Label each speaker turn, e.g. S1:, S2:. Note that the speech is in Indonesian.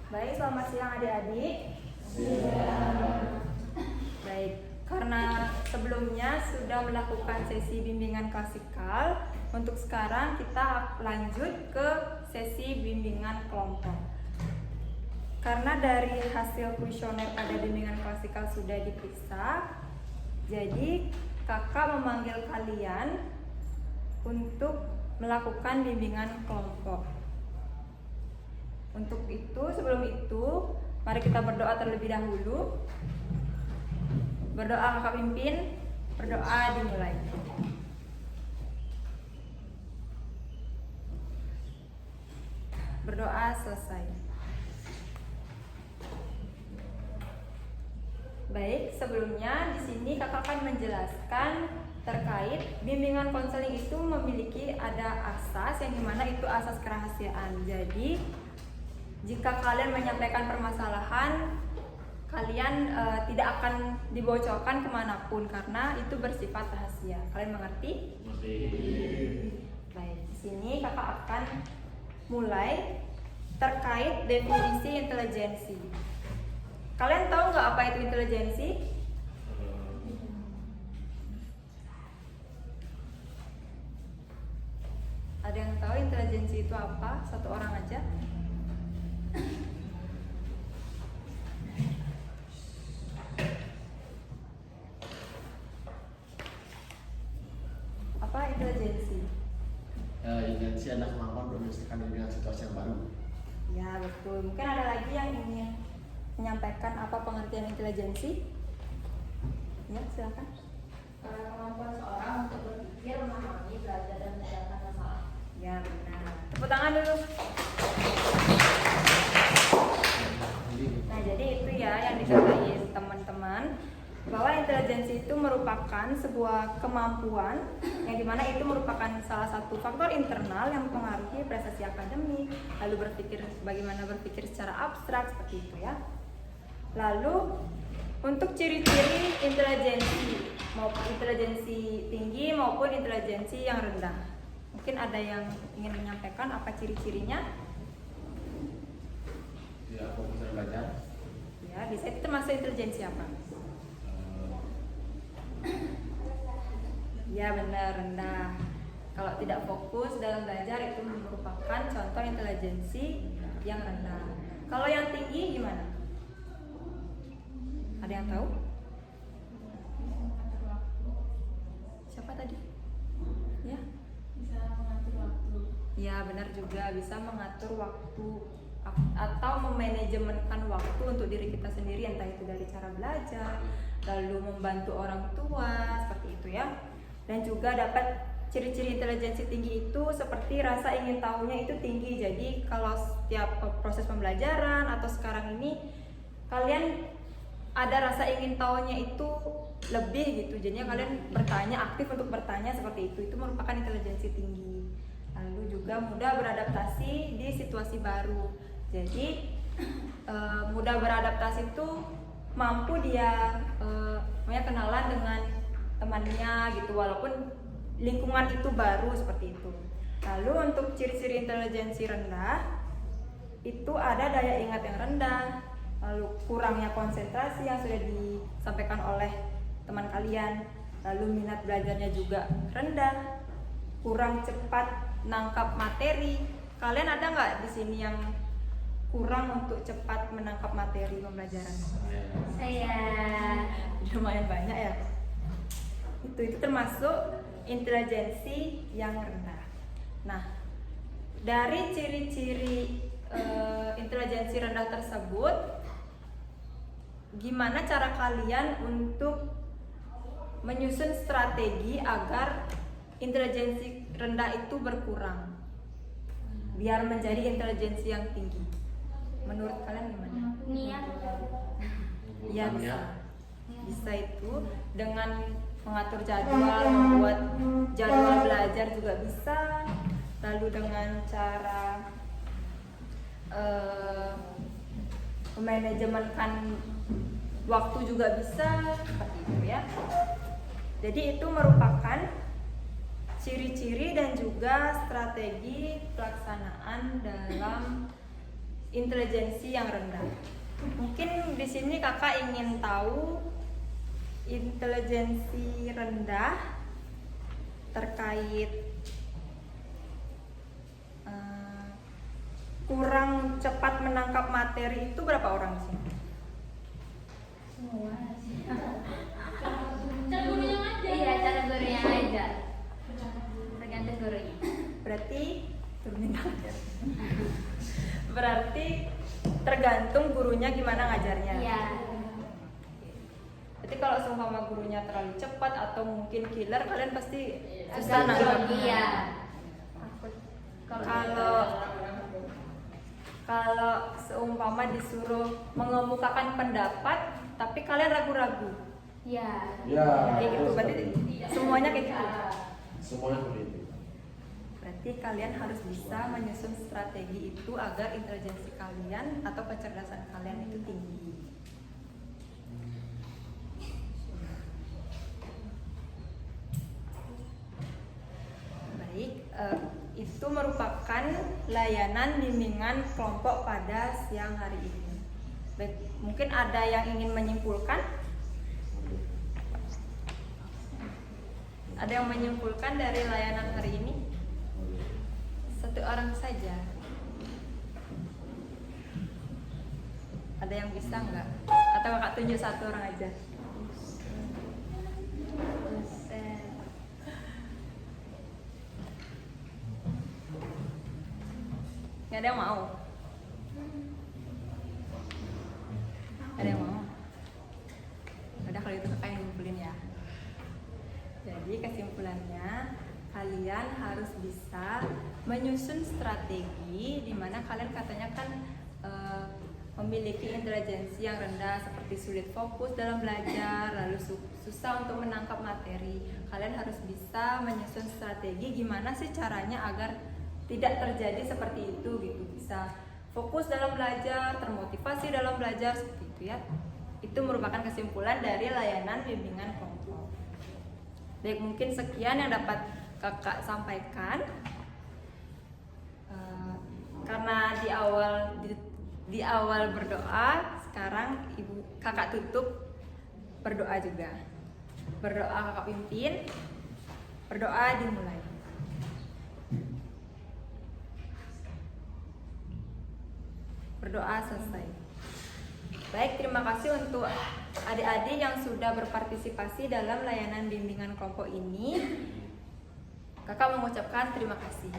S1: Baik, selamat siang adik-adik. Baik, karena sebelumnya sudah melakukan sesi bimbingan klasikal, untuk sekarang kita lanjut ke sesi bimbingan kelompok. Karena dari hasil kuesioner pada bimbingan klasikal sudah diperiksa, jadi kakak memanggil kalian untuk melakukan bimbingan kelompok. Untuk itu, sebelum itu, mari kita berdoa terlebih dahulu. Berdoa kakak pimpin, berdoa dimulai. Berdoa selesai. Baik, sebelumnya di sini kakak akan menjelaskan terkait bimbingan konseling itu memiliki ada asas yang dimana itu asas kerahasiaan. Jadi jika kalian menyampaikan permasalahan, kalian tidak akan dibocorkan kemanapun karena itu bersifat rahasia. Kalian mengerti?
S2: Mengerti.
S1: Baik, di sini kakak akan mulai terkait definisi intelijensi. Kalian tahu nggak apa itu intelijensi? Ada yang tahu intelijensi itu apa? Satu orang aja. Apa intelijensi?
S2: Intelijensi adalah kemampuan menyesuaikan diri dengan situasi yang baru.
S1: Ya betul. Mungkin ada lagi yang ingin menyampaikan apa pengertian intelijensi? Ya silakan.
S3: Kemampuan seorang untuk berpikir, memahami, belajar, dan menyelesaikan masalah.
S1: Ya benar. Tepuk tangan dulu. Nah jadi itu ya yang dikatakan teman-teman, bahwa intelijensi itu merupakan sebuah kemampuan yang dimana itu merupakan salah satu faktor internal yang mempengaruhi prestasi akademik, lalu bagaimana berpikir secara abstrak seperti itu ya. Lalu untuk ciri-ciri intelijensi, maupun intelijensi tinggi maupun intelijensi yang rendah, mungkin ada yang ingin menyampaikan apa ciri-cirinya?
S2: Ya, fokus dan belajar.
S1: Ya, bisa itu termasuk intelijensi apa? Ya benar, rendah. Kalau tidak fokus dalam belajar itu merupakan contoh intelijensi yang rendah. Kalau yang tinggi gimana? Ada yang tahu? Siapa tadi? Ya?
S3: Bisa mengatur waktu.
S1: Ya benar juga, bisa mengatur waktu atau memanajemenkan waktu untuk diri kita sendiri, entah itu dari cara belajar, lalu membantu orang tua, seperti itu ya. Dan juga dapat ciri-ciri intelijensi tinggi itu seperti rasa ingin tahunya itu tinggi. Jadi kalau setiap proses pembelajaran atau sekarang ini kalian ada rasa ingin tahunya itu lebih gitu, jadinya kalian bertanya, aktif untuk bertanya seperti itu merupakan intelijensi tinggi. Lalu juga mudah beradaptasi di situasi baru. Jadi mudah beradaptasi itu mampu dia kenalan dengan temannya gitu, walaupun lingkungan itu baru seperti itu. Lalu untuk ciri-ciri intelijensi rendah itu ada daya ingat yang rendah, lalu kurangnya konsentrasi yang sudah disampaikan oleh teman kalian, lalu minat belajarnya juga rendah, kurang cepat nangkap materi. Kalian ada nggak di sini yang kurang untuk cepat menangkap materi pembelajaran?
S3: Saya
S1: Lumayan banyak ya. Itu termasuk intelijensi yang rendah. Nah, dari ciri-ciri intelijensi rendah tersebut, gimana cara kalian untuk menyusun strategi agar intelijensi rendah itu berkurang biar menjadi intelijensi yang tinggi? Menurut kalian gimana?
S3: niat.
S1: Ya bisa itu dengan mengatur jadwal, membuat jadwal belajar juga bisa, lalu dengan cara memanajemenkan waktu juga bisa, seperti itu ya. Jadi itu merupakan ciri-ciri dan juga strategi pelaksanaan dalam intelijensi yang rendah. Mungkin di sini kakak ingin tahu intelijensi rendah terkait kurang cepat menangkap materi itu berapa orang di sini?
S3: Semua sih. Cara gurunya aja. Iya, cara gurunya aja. Tergantung gurunya.
S1: Berarti berarti tergantung gurunya gimana ngajarnya.
S3: Iya.
S1: Berarti kalau seumpama gurunya terlalu cepat atau mungkin killer, kalian pasti susah
S3: Agak
S1: nangkapnya.
S3: iya.
S1: Kalau seumpama disuruh mengemukakan pendapat tapi kalian ragu-ragu,
S3: Iya.
S2: Ya.
S1: kayak gitu, berarti semuanya kayak gitu.
S2: Semuanya seperti itu.
S1: Berarti kalian harus bisa menyusun strategi itu agar intelijensi kalian atau kecerdasan kalian itu tinggi. Baik, itu merupakan layanan bimbingan kelompok pada siang hari ini. Baik, mungkin ada yang ingin menyimpulkan? Ada yang menyimpulkan dari layanan hari ini? Satu orang saja. Ada yang bisa nggak? Atau kakak tunjuk satu orang aja? Nggak ada yang mau? Ada yang mau? Udah, kalau itu kakak yang nyimpulin ya. Jadi kesimpulannya, kalian harus bisa menyusun strategi di mana kalian katanya kan memiliki intelijensi yang rendah, seperti sulit fokus dalam belajar, lalu susah untuk menangkap materi. Kalian harus bisa menyusun strategi gimana sih caranya agar tidak terjadi seperti itu gitu. Bisa fokus dalam belajar, termotivasi dalam belajar, seperti itu ya. Itu merupakan kesimpulan dari layanan bimbingan kelompok. Baik, mungkin sekian yang dapat kakak sampaikan. Karena di awal berdoa, sekarang kakak tutup berdoa juga. Berdoa kakak pimpin, berdoa dimulai. Berdoa selesai. Baik, terima kasih untuk adik-adik yang sudah berpartisipasi dalam layanan bimbingan kelompok ini. Kakak mengucapkan terima kasih.